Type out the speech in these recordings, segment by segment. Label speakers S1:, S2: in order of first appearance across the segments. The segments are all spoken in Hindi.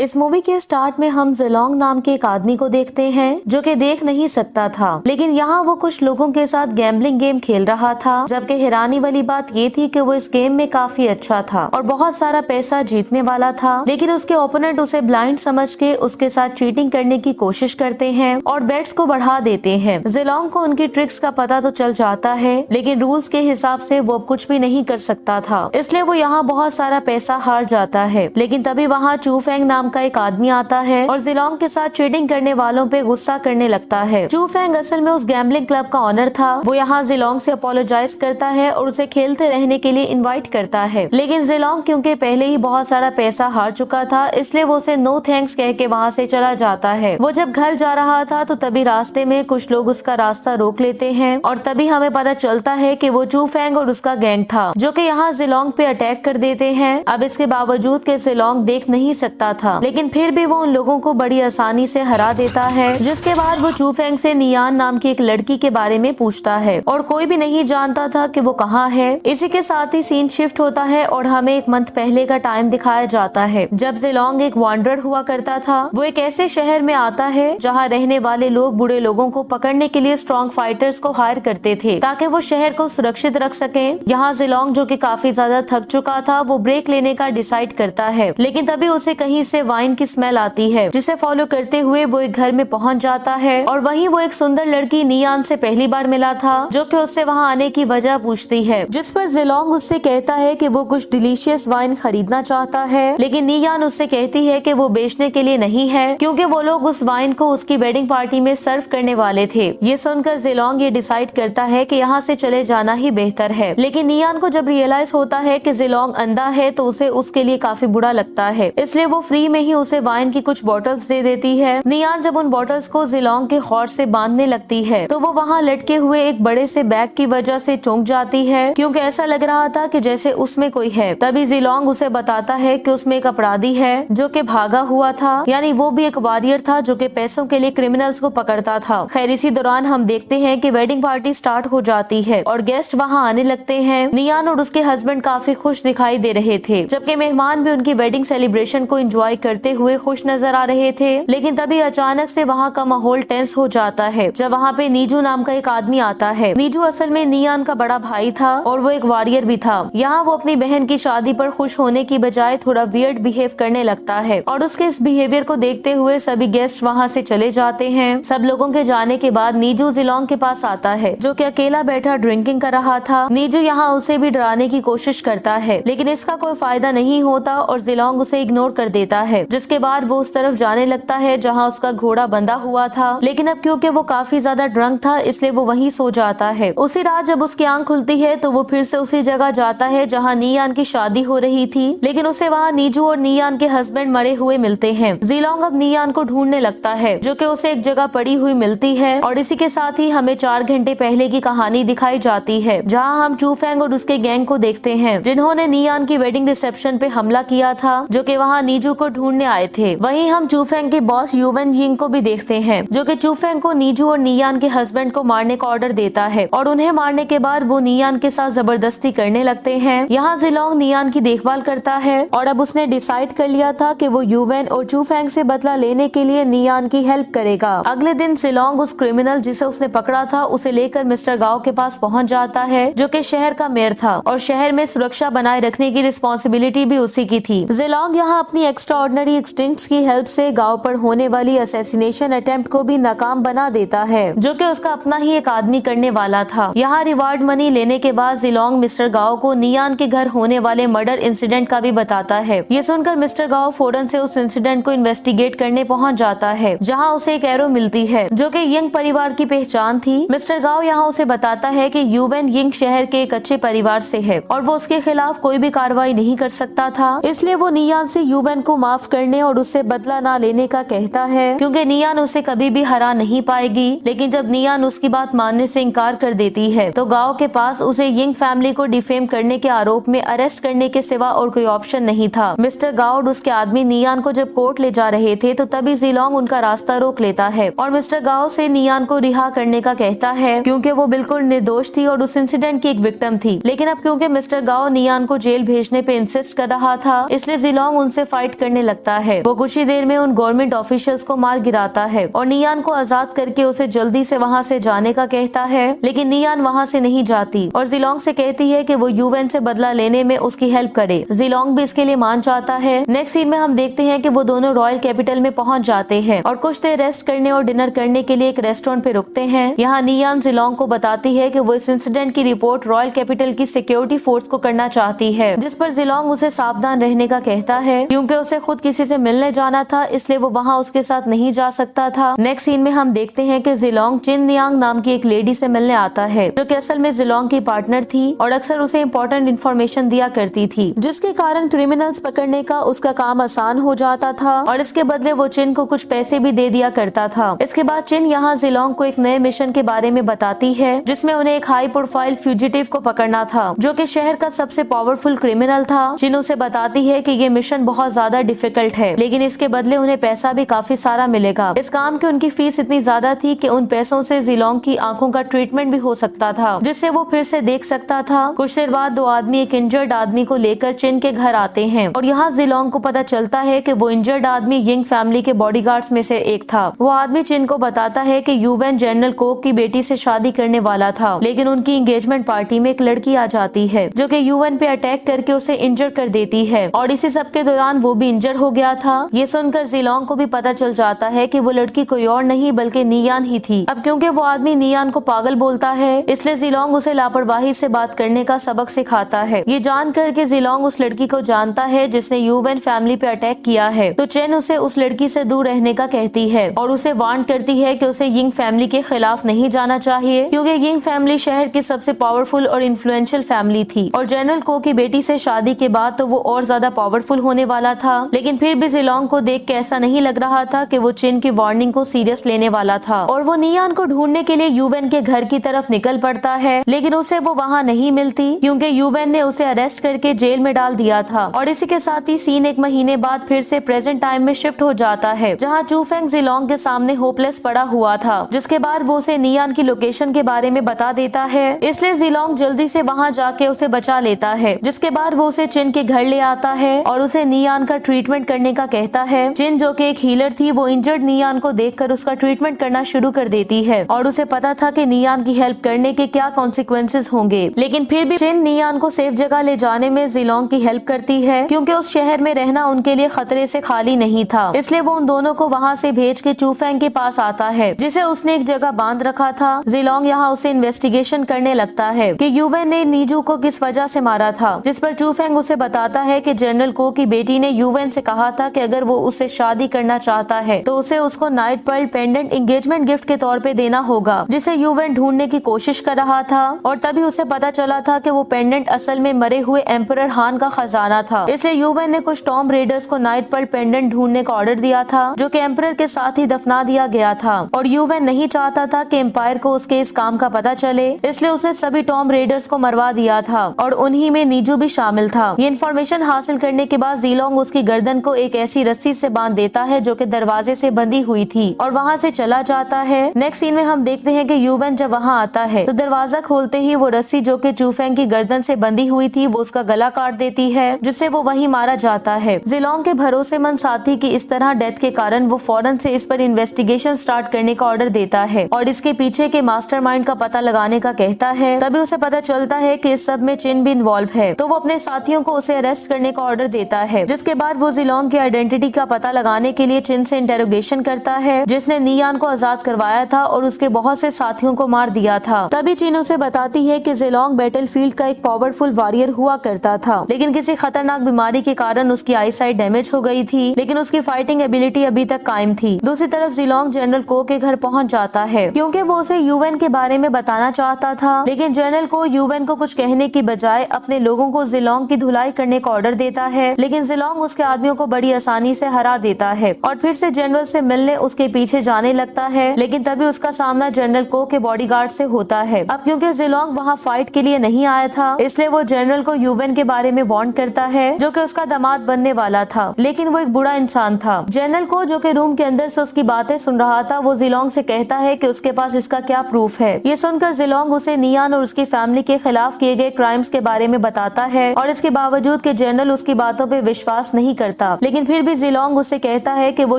S1: इस मूवी के स्टार्ट में हम जेलोंग नाम के एक आदमी को देखते हैं जो कि देख नहीं सकता था, लेकिन यहाँ वो कुछ लोगों के साथ गैम्बलिंग गेम खेल रहा था। जबकि हैरानी वाली बात ये थी कि वो इस गेम में काफी अच्छा था और बहुत सारा पैसा जीतने वाला था, लेकिन उसके ओपोनेंट उसे ब्लाइंड समझ के उसके साथ चीटिंग करने की कोशिश करते हैं और बेट्स को बढ़ा देते हैं। जेलोंग को उनकी ट्रिक्स का पता तो चल जाता है, लेकिन रूल्स के हिसाब से वो कुछ भी नहीं कर सकता था, इसलिए वो यहाँ बहुत सारा पैसा हार जाता है। लेकिन तभी वहाँ चू फेंग नाम का एक आदमी आता है और जेलोंग के साथ चीटिंग करने वालों पे गुस्सा करने लगता है। चू फेंग असल में उस गैम्बलिंग क्लब का ऑनर था। वो यहाँ जेलोंग से अपोलोजाइज करता है और उसे खेलते रहने के लिए इनवाइट करता है, लेकिन जेलोंग क्योंकि पहले ही बहुत सारा पैसा हार चुका था, इसलिए वो उसे नो थैंक्स कह के वहाँ से चला जाता है। वो जब घर जा रहा था तो तभी रास्ते में कुछ लोग उसका रास्ता रोक लेते हैं और तभी हमें पता चलता है कि वो चू फेंग और उसका गैंग था जो कि यहाँ जेलोंग पे अटैक कर देते हैं। अब इसके बावजूद के जेलोंग देख नहीं सकता था, लेकिन फिर भी वो उन लोगों को बड़ी आसानी से हरा देता है। जिसके बाद वो चू फेंग से नियान नाम की एक लड़की के बारे में पूछता है और कोई भी नहीं जानता था कि वो कहाँ है। इसी के साथ ही सीन शिफ्ट होता है और हमें एक मंथ पहले का टाइम दिखाया जाता है जब जेलोंग एक वांडरर हुआ करता था। वो एक ऐसे शहर में आता है जहाँ रहने वाले लोग बूढ़े लोगों को पकड़ने के लिए स्ट्रॉन्ग फाइटर्स को हायर करते थे ताकि वो शहर को सुरक्षित रख सके। यहाँ जेलोंग जो कि काफी ज्यादा थक चुका था, वो ब्रेक लेने का डिसाइड करता है, लेकिन तभी उसे कहीं से वाइन की स्मेल आती है, जिसे फॉलो करते हुए वो एक घर में पहुंच जाता है और वहीं वो एक सुंदर लड़की नियान से पहली बार मिला था जो कि उससे वहां आने की वजह पूछती है, जिस पर जेलोंग उससे कहता है कि वो कुछ डिलीशियस वाइन खरीदना चाहता है, लेकिन नियान उससे कहती है कि वो बेचने के लिए नहीं है क्योंकि वो लोग उस वाइन को उसकी वेडिंग पार्टी में सर्व करने वाले थे। ये सुनकर जेलोंग ये डिसाइड करता है कि यहाँ से चले जाना ही बेहतर है, लेकिन नियान को जब रियलाइज होता है कि जेलोंग अंधा है तो उसे उसके लिए काफी बुरा लगता है, इसलिए वो फ्री में ही उसे वाइन की कुछ बॉटल्स दे देती है। नियान जब उन बॉटल्स को जेलोंग के हॉर्न से बांधने लगती है तो वो वहाँ लटके हुए एक बड़े से बैग की वजह से चौंक जाती है क्योंकि ऐसा लग रहा था कि जैसे उसमें कोई है। तभी जेलोंग उसे बताता है कि उसमें एक अपराधी है जो कि भागा हुआ था, यानी वो भी एक वॉरियर था जो कि पैसों के लिए क्रिमिनल्स को पकड़ता था। खैर इसी दौरान हम देखते हैं कि वेडिंग पार्टी स्टार्ट हो जाती है और गेस्ट वहाँ आने लगते हैं। नियान और उसके हस्बैंड काफी खुश दिखाई दे रहे थे, जबकि मेहमान भी उनकी वेडिंग सेलिब्रेशन को एंजॉय करते हुए खुश नजर आ रहे थे। लेकिन तभी अचानक से वहाँ का माहौल टेंस हो जाता है जब वहाँ पे नीजू नाम का एक आदमी आता है। नीजू असल में नियान का बड़ा भाई था और वो एक वॉरियर भी था। यहाँ वो अपनी बहन की शादी पर खुश होने की बजाय थोड़ा वियर्ड बिहेव करने लगता है और उसके इस बिहेवियर को देखते हुए सभी गेस्ट वहाँ से चले जाते हैं। सब लोगों के जाने के बाद नीजू जेलोंग के पास आता है जो कि अकेला बैठा ड्रिंकिंग कर रहा था। नीजू यहाँ उसे भी डराने की कोशिश करता है, लेकिन इसका कोई फायदा नहीं होता और जेलोंग उसे इग्नोर कर देता है। जिसके बाद वो उस तरफ जाने लगता है जहाँ उसका घोड़ा बंधा हुआ था, लेकिन अब क्योंकि वो काफी ज्यादा ड्रंक था इसलिए वो वहीं सो जाता है। उसी रात जब उसकी आंख खुलती है तो वो फिर से उसी जगह जाता है जहाँ नियान की शादी हो रही थी, लेकिन उसे वहाँ नीजू और नियान के हस्बैंड मरे हुए मिलते हैं। जेलोंग अब नियान को ढूंढने लगता है जो कि उसे एक जगह पड़ी हुई मिलती है और इसी के साथ ही हमें 4 घंटे पहले की कहानी दिखाई जाती है जहाँ हम चू फेंग और उसके गैंग को देखते हैं जिन्होंने नियान की वेडिंग रिसेप्शन पे हमला किया था, जो कि वहाँ नीजू को ढूंढने आए थे। वहीं हम चू फेंग के बॉस यूवन यिंग को भी देखते हैं जो कि चू फेंग को नीजू और नियान के हस्बैंड को मारने का ऑर्डर देता है और उन्हें मारने के बाद वो नियान के साथ जबरदस्ती करने लगते हैं। यहाँ जेलोंग नियान की देखभाल करता है और अब उसने डिसाइड कर लिया था कि वो यूवन और चू फेंग से बदला लेने के लिए नियान की हेल्प करेगा। अगले दिन जेलोंग उस क्रिमिनल जिसे उसने पकड़ा था उसे लेकर मिस्टर गाओ के पास पहुंच जाता है जो कि शहर का मेयर था और शहर में सुरक्षा बनाए रखने की रिस्पॉन्सिबिलिटी भी उसी की थी। जेलोंग यहाँ अपनी एक्स्ट्राऑर्डिनरी इंस्टिंक्ट्स की हेल्प से गाओ पर होने वाली असैसिनेशन अटेम्प्ट को भी नाकाम बना देता है जो कि उसका अपना ही एक आदमी करने वाला था। यहाँ रिवार्ड मनी लेने के बाद जेलोंग मिस्टर गाओ को नियान के घर होने वाले मर्डर इंसिडेंट का भी बताता है। ये सुनकर मिस्टर गाओ फौरन से उस इंसिडेंट को इन्वेस्टिगेट करने पहुंच जाता है जहाँ उसे एक एरो मिलती है जो कि यंग परिवार की पहचान थी। मिस्टर गाओ यहाँ उसे बताता है कि यूवन यिंग शहर के एक अच्छे परिवार से है और वो उसके खिलाफ कोई भी कार्रवाई नहीं कर सकता था, इसलिए वो नियान से यूवन को माफ करने और उससे बदला ना लेने का कहता है क्योंकि नियान उसे कभी भी हरा नहीं पाएगी। लेकिन जब नियान उसकी बात मानने से इनकार कर देती है तो गाओ के पास उसे यिंग फैमिली को डिफेम करने के आरोप में अरेस्ट करने के सिवा और कोई ऑप्शन नहीं था। मिस्टर गाओ और उसके आदमी नियान को जब कोर्ट ले जा रहे थे तो तभी जेलोंग उनका रास्ता रोक लेता है और मिस्टर गाओ से नियान को रिहा करने का कहता है क्योंकि वो बिल्कुल निर्दोष थी और उस इंसिडेंट की एक विक्टिम थी। लेकिन अब क्योंकि मिस्टर गाओ नियान को जेल भेजने पे इंसिस्ट कर रहा था इसलिए जेलोंग उनसे फाइट करने लगता है। वो कुछ ही देर में उन गवर्नमेंट ऑफिशियल्स को मार गिराता है और नियान को आजाद करके उसे जल्दी से वहाँ से जाने का कहता है, लेकिन नियान वहाँ से नहीं जाती और जिलोंग से कहती है कि वो यूवेन से बदला लेने में उसकी हेल्प करे। जिलोंग भी इसके लिए मान जाता है। नेक्स्ट सीन में हम देखते हैं कि वो दोनों रॉयल कैपिटल में पहुंच जाते हैं और कुछ देर रेस्ट करने और डिनर करने के लिए एक रेस्टोरेंट पे रुकते हैं। यहाँ नियान जिलोंग को बताती है कि वो इस इंसिडेंट की रिपोर्ट रॉयल कैपिटल की सिक्योरिटी फोर्स को करना चाहती है, जिस पर जिलोंग उसे सावधान रहने का कहता है क्योंकि उसे खुद किसी से मिलने जाना था, इसलिए वो वहाँ उसके साथ नहीं जा सकता था। नेक्स्ट सीन में हम देखते हैं कि जिलोंग चिन नियांग नाम की एक लेडी से मिलने आता है जो कि असल में जिलोंग की पार्टनर थी और अक्सर उसे इम्पोर्टेंट इन्फॉर्मेशन दिया करती थी, जिसके कारण क्रिमिनल्स पकड़ने का उसका काम आसान हो जाता था और इसके बदले वो चिन को कुछ पैसे भी दे दिया करता था। इसके बाद चिन यहाँ जिलोंग को एक नए मिशन के बारे में बताती है जिसमें उन्हें एक हाई प्रोफाइल फ्यूजिटिव को पकड़ना था जो कि शहर का सबसे पावरफुल क्रिमिनल था। चिन उसे बताती है कि ये मिशन बहुत ज्यादा डिफिकल्ट है, लेकिन इसके बदले उन्हें पैसा भी काफी सारा मिलेगा। इस काम की उनकी फीस इतनी ज्यादा थी कि उन पैसों से जिलोंग की आंखों का ट्रीटमेंट भी हो सकता था, जिससे वो फिर से देख सकता था। कुछ देर बाद दो आदमी एक इंजर्ड आदमी को लेकर चिन के घर आते हैं और यहाँ जिलोंग को पता चलता है कि वो इंजर्ड आदमी यिंग फैमिली के बॉडीगार्ड्स में से एक था। वो आदमी चिन को बताता है कि यूवेन जनरल कोक की बेटी से शादी करने वाला था, लेकिन उनकी एंगेजमेंट पार्टी में एक लड़की आ जाती है जो कि यूवेन पे अटैक करके उसे इंजर कर देती है और इसी सब के दौरान वो भी इंजर हो गया था। ये सुनकर जिलोंग को भी पता चल जाता है कि वो लड़की कोई और नहीं बल्कि नियान ही थी। अब क्योंकि वो आदमी नियान को पागल बोलता है, इसलिए जिलोंग उसे लापरवाही से बात करने का सबक सिखाता है। ये जानकर के जिलोंग उस लड़की को जानता है जिसने यूवेन फैमिली पे अटैक किया है, तो चेन उसे उस लड़की से दूर रहने का कहती है और उसे वार्न करती है कि उसे यिंग फैमिली के खिलाफ नहीं जाना चाहिए क्योंकि यिंग फैमिली शहर की सबसे पावरफुल और इन्फ्लुएंशियल फैमिली थी और जनरल को की बेटी से शादी के बाद तो वो और ज्यादा पावरफुल होने वाला था। लेकिन फिर भी जिलोंग को देख के ऐसा नहीं लग रहा था कि वो चिन की वार्निंग को सीरियस लेने वाला था और वो नियान को ढूंढने के लिए यूवेन के घर की तरफ निकल पड़ता है, लेकिन उसे वो वहाँ नहीं मिलती क्योंकि यूवेन ने उसे अरेस्ट करके जेल में डाल दिया था। और इसी के साथ ही सीन एक महीने बाद फिर से प्रेजेंट टाइम में शिफ्ट हो जाता है जहाँ चूफेंग जिलोंग के सामने होपलेस पड़ा हुआ था, जिसके बाद वो उसे नियान की लोकेशन के बारे में बता देता है। इसलिए जिलोंग जल्दी से वहाँ जाके उसे बचा लेता है, जिसके बाद वो उसे चिन के घर ले आता है और उसे नियान का ट्रीटमेंट करने का कहता है। चिन जो कि एक हीलर थी वो इंजर्ड नियान को देखकर उसका ट्रीटमेंट करना शुरू कर देती है और उसे पता था कि नियान की हेल्प करने के क्या कॉन्सिक्वेंसेस होंगे, लेकिन फिर भी चिन नियान को सेफ जगह ले जाने में जिलोंग की हेल्प करती है क्योंकि उस शहर में रहना उनके लिए खतरे से खाली नहीं था। इसलिए वो उन दोनों को वहाँ से भेज के चूफेंग के पास आता है जिसे उसने एक जगह बांध रखा था। जिलोंग यहाँ उसे इन्वेस्टिगेशन करने लगता है कि यूवेन ने नीजू को किस वजह से मारा था, जिस पर चूफेंग उसे बताता है कि जनरल को की बेटी ने यूवेन से कहा था कि अगर वो उससे शादी करना चाहता है तो उसे उसको night pearl pendant engagement gift के तौर पे देना होगा, जिसे यूवेन ढूंढने की कोशिश कर रहा था। और तभी उसे पता चला था कि वो पेंडेंट असल में मरे हुए एम्परर हान का खजाना था। इसलिए यूवेन ने कुछ टॉम रेडर्स को नाइट पर्ल पेंडेंट ढूंढने का ऑर्डर दिया था जो कि एम्परर के साथ ही दफना दिया गया था और यूवेन नहीं चाहता था कि एम्पायर को उसके इस काम का पता चले, इसलिए उसने सभी टॉम रेडर्स को मरवा दिया था और उन्हीं में नीजू भी शामिल था। ये इन्फॉर्मेशन हासिल करने के बाद जिलोंग उसकी गर्दन को एक ऐसी रस्सी से बांध देता है जो कि दरवाजे से बंधी हुई थी और वहाँ से चला जाता है। नेक्स्ट सीन में हम देखते हैं कि यूवेन जब वहाँ आता है तो दरवाजा खोलते ही वो रस्सी जो कि चूफेंग की गर्दन से बंधी हुई थी वो उसका गला काट देती है, जिससे वो वहीं मारा जाता है। जिलोंग के भरोसेमंद साथी की इस तरह डेथ के कारण वो फौरन से इस पर इन्वेस्टिगेशन स्टार्ट करने का ऑर्डर देता है और इसके पीछे के मास्टरमाइंड का पता लगाने का कहता है। तभी उसे पता चलता है कि इस सब में चिन भी इन्वॉल्व है, तो वो अपने साथियों को उसे अरेस्ट करने का ऑर्डर देता है, जिसके बाद वो जिलोंग की आइडेंटिटी का पता लगाने के लिए चिन से इंटेरोगेशन करता है जिसने नियान को आजाद करवाया था और उसके बहुत से साथियों को मार दिया था। तभी चिन उसे बताती है कि जिलोंग बैटलफील्ड का एक पावरफुल वॉरियर हुआ करता था, लेकिन किसी खतरनाक बीमारी के कारण उसकी आई साइट डैमेज हो गई थी, लेकिन उसकी फाइटिंग एबिलिटी अभी तक कायम थी। दूसरी तरफ जिलोंग जनरल को के घर पहुंच जाता है क्योंकि वो उसे यूवेन के बारे में बताना चाहता था, लेकिन जनरल को यूवेन को कुछ कहने की बजाय अपने लोगों को जिलोंग की धुलाई करने का ऑर्डर देता है, लेकिन जिलोंग उसके आदमियों को बड़ी आसानी से हरा देता है और फिर से जनरल से मिलने उसके पीछे जाने लगता है, लेकिन तभी उसका सामना जनरल को के बॉडीगार्ड से होता है। अब क्योंकि जिलोंग वहाँ फाइट के लिए नहीं आया था, इसलिए वो जनरल को यूवेन के बारे में वार्न करता है जो कि उसका दामाद बनने वाला था, लेकिन वो एक बुरा इंसान था। जनरल को जो कि रूम के अंदर से उसकी बातें सुन रहा था वो जिलोंग से कहता है कि उसके पास इसका क्या प्रूफ है। ये सुनकर जिलोंग उसे नियान और उसकी फैमिली के खिलाफ किए गए क्राइम्स के बारे में बताता है और इसके बावजूद कि जनरल उसकी बातों पे विश्वास नहीं करता। सकता, लेकिन फिर भी जिलोंग उससे कहता है कि वो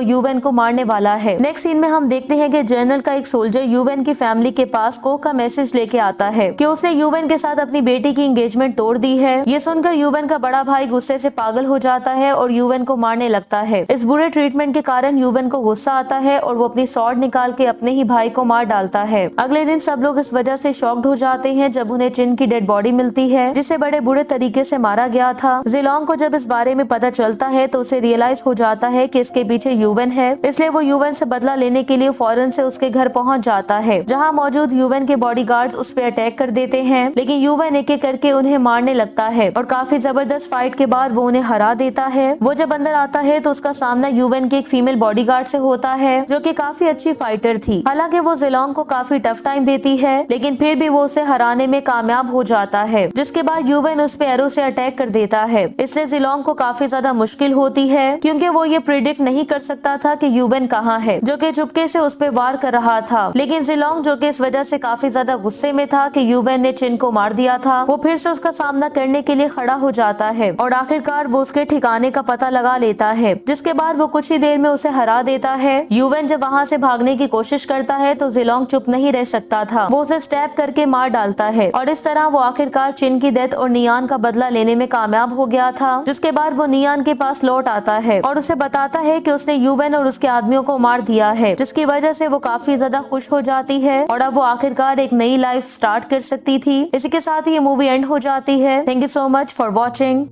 S1: यूवेन को मारने वाला है। नेक्स्ट सीन में हम देखते हैं कि जनरल का एक सोल्जर यूवेन की फैमिली के पास को का मैसेज लेके आता है कि उसने यूवेन के साथ अपनी बेटी की एंगेजमेंट तोड़ दी है। ये सुनकर यूवेन का बड़ा भाई गुस्से से पागल हो जाता है और यूवेन को मारने लगता है। इस बुरे ट्रीटमेंट के कारण यूवेन को गुस्सा आता है और वो अपनी स्वॉर्ड निकाल के अपने ही भाई को मार डालता है। अगले दिन सब लोग इस वजह से शॉक्ड हो जाते हैं जब उन्हें चिन की डेड बॉडी मिलती है, जिसे बड़े बुरे तरीके से मारा गया था। जिलोंग को जब इस बारे में पता चलता है तो उसे रियलाइज हो जाता है कि इसके पीछे यूवेन है, इसलिए वो यूवेन से बदला लेने के लिए फौरन से उसके घर पहुंच जाता है, जहां मौजूद यूवेन के बॉडीगार्ड्स उस पर अटैक कर देते हैं। लेकिन यूवेन एक एक करके उन्हें मारने लगता है और काफी जबरदस्त फाइट के बाद वो उन्हें हरा देता है। वो जब अंदर आता है तो उसका सामना यूवेन के एक फीमेल बॉडीगार्ड से होता है, जो कि काफी अच्छी फाइटर थी। हालांकि वो जिलोंग को काफी टफ टाइम देती है, लेकिन फिर भी वो उसे हराने में कामयाब हो जाता है, जिसके बाद यूवेन उस पे एरो से अटैक कर देता है। इसलिए जिलोंग को काफी ज्यादा मुश्किल होती है, क्योंकि वो ये प्रिडिक्ट नहीं कर सकता था कि यूवेन कहाँ है, जो कि चुपके से उस पे वार कर रहा था। लेकिन जिलोंग, जो कि इस वजह से काफी ज्यादा गुस्से में था कि यूवेन ने चिन को मार दिया था, वो फिर से उसका सामना करने के लिए खड़ा हो जाता है और आखिरकार वो उसके ठिकाने का पता लगा लेता है, जिसके बाद वो कुछ ही देर में उसे हरा देता है। यूवेन जब वहाँ से भागने की कोशिश करता है तो जिलोंग चुप नहीं रह सकता था, वो उसे स्टैब करके मार डालता है और इस तरह वो आखिरकार चिन की डेथ और नियान का बदला लेने में कामयाब हो गया था। जिसके बाद वो नियान के पास लौट आता है और उसे बताता है कि उसने यूवेन और उसके आदमियों को मार दिया है, जिसकी वजह से वो काफी ज्यादा खुश हो जाती है और अब वो आखिरकार एक नई लाइफ स्टार्ट कर सकती थी। इसी के साथ ही ये मूवी एंड हो जाती है। Thank you so much for watching.